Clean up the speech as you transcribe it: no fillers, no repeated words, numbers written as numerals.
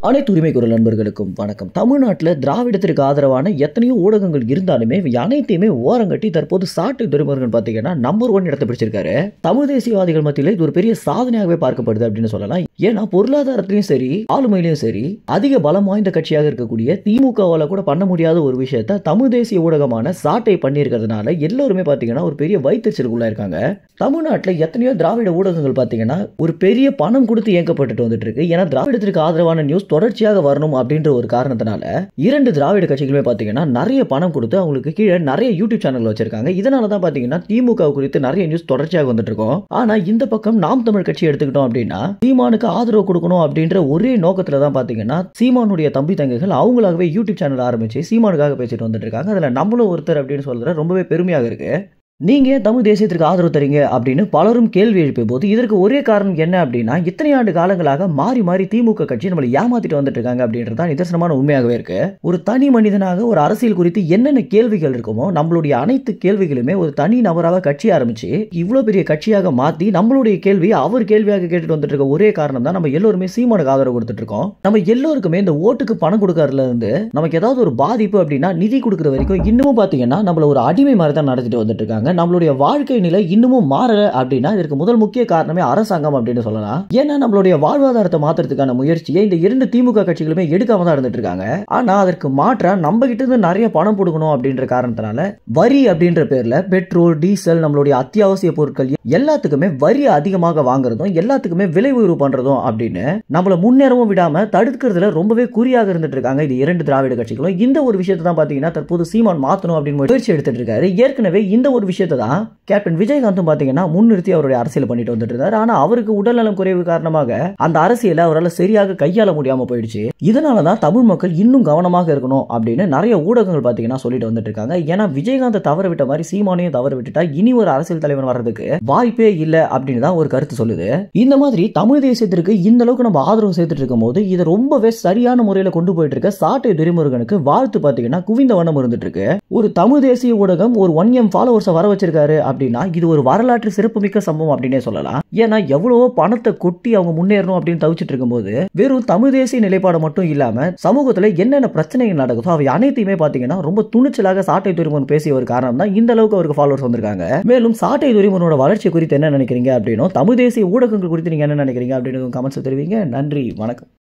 அனைத்து உரிமை குரல் நண்பர்களுக்கும் வணக்கம். தமிழ்நாட்டில் திராவிடத்திற்கு ஆதரவான எத்தனையோ ஊடகங்கள் இருந்தாலுமே அனைத்தையுமே ஓரங்கட்டி தற்போது சாட்டை துரைமுருகன் பார்த்தீங்கன்னா நம்பர் 1 இடத்தை பிடிச்சிருக்காரு. தமிழ் தேசியவாதிகள் மத்தியில் இது ஒரு பெரிய சாதனையாகவே பார்க்கப்படுது அப்படின்னு சொல்லலாம். ஏன்னா பொருளாதாரத்திலையும் சரி ஆளுமையிலையும் சரி அதிக பலம் வாய்ந்த கட்சியாக இருக்கக்கூடிய திமுகவால் கூட பண்ண முடியாத ஒரு விஷயத்த தமிழ் தேசிய ஊடகமான சாட்டை பண்ணியிருக்கிறதுனால எல்லோருமே பார்த்தீங்கன்னா ஒரு பெரிய வைத்தறிச்சலுக்குள்ள இருக்காங்க. தமிழ்நாட்டில் எத்தனையோ திராவிட ஊடகங்கள் பார்த்தீங்கன்னா ஒரு பெரிய பணம் கொடுத்து இயக்கப்பட்டு வந்துட்டு இருக்கு. ஏன்னா திராவிடத்திற்கு ஆதரவான நியூஸ் தொடர்ச்சியாக வரணும் அப்படின்ற ஒரு காரணத்தினால 2 திராவிட கட்சிகளுமே பாத்தீங்கன்னா நிறைய பணம் கொடுத்து அவங்களுக்கு கீழே நிறைய யூடியூப் சேனல் வச்சிருக்காங்க. இதனால தான் பாத்தீங்கன்னா திமுக குறித்து நிறைய நியூஸ் தொடர்ச்சியாக வந்துட்டு இருக்கும். ஆனா இந்த பக்கம் நாம் தமிழ் கட்சி எடுத்துக்கிட்டோம் அப்படின்னா சீமானுக்கு ஆதரவு கொடுக்கணும் அப்படின்ற ஒரே நோக்கத்துல தான் பாத்தீங்கன்னா சீமானுடைய தம்பி தங்கைகள் அவங்களாகவே யூடியூப் சேனல் ஆரம்பிச்சு சீமானுக்காக பேசிட்டு வந்துட்டு இருக்காங்க. அதுல நம்மளும் ஒருத்தர் அப்படின்னு சொல்றது ரொம்பவே பெருமையாக இருக்கு. நீங்க தமிழ் தேசியத்திற்கு ஆதரவு தரீங்க அப்படின்னு பலரும் கேள்வி எழுப்பிய போது இதற்கு ஒரே காரணம் என்ன அப்படின்னா இத்தனை ஆண்டு காலங்களாக மாறி மாறி திமுக கட்சி நம்மளை ஏமாத்திட்டு வந்துட்டு இருக்காங்க அப்படின்றது தான் நிதர்சனமான உண்மையாகவே இருக்கு. ஒரு தனி மனிதனாக ஒரு அரசியல் குறித்து என்னென்ன கேள்விகள் இருக்குமோ நம்மளுடைய அனைத்து கேள்விகளுமே ஒரு தனி நபராக கட்சி ஆரம்பிச்சு இவ்வளவு பெரிய கட்சியாக மாத்தி நம்மளுடைய கேள்வி அவர் கேள்வியாக கேட்டுட்டு வந்துட்டு இருக்க ஒரே காரணம் தான் நம்ம எல்லோருமே சீமானுக்கு ஆதரவு கொடுத்துட்டு இருக்கோம். நம்ம எல்லோருக்குமே இந்த ஓட்டுக்கு பணம் கொடுக்கறதுல இருந்து நமக்கு ஏதாவது ஒரு பாதிப்பு அப்படின்னா நிதி கொடுக்குற வரைக்கும் இன்னமும் பாத்தீங்கன்னா நம்மள ஒரு அடிமை மாதிரி தான் நடத்திட்டு வந்துட்டு இருக்காங்க. நம்மளுடைய வாழ்க்கை நிலை இன்னமும் மாறல அப்படின்னா இதற்கு முதல் முக்கிய காரணமே அரசாங்கம் அப்படின்னு சொல்லலாம். ஏன்னா நம்மளுடைய வாழ்வாதாரத்தை மாத்துறதுக்கான முயற்சியை இந்த 2 திமுக கட்சிகளுமே எடுக்காம தான் இருந்துட்டு இருக்காங்க. ஆனா அதற்கு மாற்றா நம்ம கிட்ட இருந்து நிறைய பணம் கொடுக்கணும் அப்படின்ற காரணத்தினால வரி அப்படின்ற பேர்ல பெட்ரோல் டீசல் நம்மளுடைய அத்தியாவசிய பொருட்கள் எல்லாத்துக்குமே வரி அதிகமாக வாங்குறதும் எல்லாத்துக்குமே விலை உயர்வு பண்றதும் அப்படின்னு நம்மள முன்னேறவும் விடாம தடுக்கிறதுல ரொம்பவே குறியாக இருந்துட்டு இருக்காங்க இது 2 திராவிட கட்சிகளும். இந்த ஒரு விஷயத்தை தான் பாத்தீங்கன்னா தற்போது சீமான் மாத்தணும் அப்படின்னு முயற்சி எடுத்துட்டு இருக்காரு. ஏற்கனவே இந்த ஒரு விஷயத்தை தான் கேப்டன் விஜயகாந்தும் பாத்தீங்கன்னா முன்னிறுத்தி அவருடைய அரசியல் பண்ணிட்டு வந்துட்டு இருந்தார். ஆனா அவருக்கு உடல்நலம் குறைவு காரணமாக அந்த அரசியலை அவரால் சரியாக கையாள முடியாம போயிடுச்சு. இதனாலதான் தமிழ் மக்கள் இன்னும் கவனமாக இருக்கணும் அப்படின்னு நிறைய ஊடகங்கள் பாத்தீங்கன்னா சொல்லிட்டு வந்துட்டு இருக்காங்க. ஏன்னா விஜயகாந்த் தவற விட்ட மாதிரி சீமானையும் தவற விட்டுட்டா இனி ஒரு அரசியல் தலைவர் வர்றதுக்கு வாய்ப்பே இல்லை அப்படின்னு தான் ஒரு கருத்து சொல்லுது. இந்த மாதிரி தமிழ் தேசியத்திற்கு இந்த அளவுக்கு நம்ம ஆதரவு சேர்த்துட்டு இருக்கும் போது இதை ரொம்பவே சரியான முறையில கொண்டு போயிட்டு இருக்க சாட்டை துரைமுருகனுக்கு வாழ்த்து பாத்தீங்கன்னா குவிந்த வண்ணம் இருந்துட்டு இருக்கு. ஒரு தமிழ் தேசிய ஊடகம் ஒரு 1M ஃபாலோவர்ஸ் வர வச்சிருக்காரு அப்படின்னா இது ஒரு வரலாற்று சிறப்புமிக்க சம்பவம் அப்படின்னே சொல்லலாம். ஏன்னா எவ்வளவோ பணத்தை கொட்டி அவங்க முன்னேறணும் அப்படின்னு தவிச்சிட்டு இருக்கும்போது வெறும் தமிழ் தேசிய நிலைப்பாடு மட்டும் இல்லாம சமூகத்துல என்னென்ன பிரச்சனைகள் நடக்குதோ அவை அனைத்தையுமே பாத்தீங்கன்னா ரொம்ப துணிச்சலாக சாட்டை துரைமுருகன் பேசிய ஒரு காரணம் தான் இந்த அளவுக்கு அவருக்கு ஃபாலோவர்ஸ் வந்திருக்காங்க. மேலும் சாட்டை துரைமுருகனோட வளர்ச்சி குறித்து என்ன நினைக்கிறீங்க அப்படின்னும் தமிழ் தேசிய ஊடகங்கள் குறித்து நீங்க என்ன நினைக்கிறீங்க அப்படின்னு கமெண்ட்ஸ் தெரிவிங்க. நன்றி, வணக்கம்.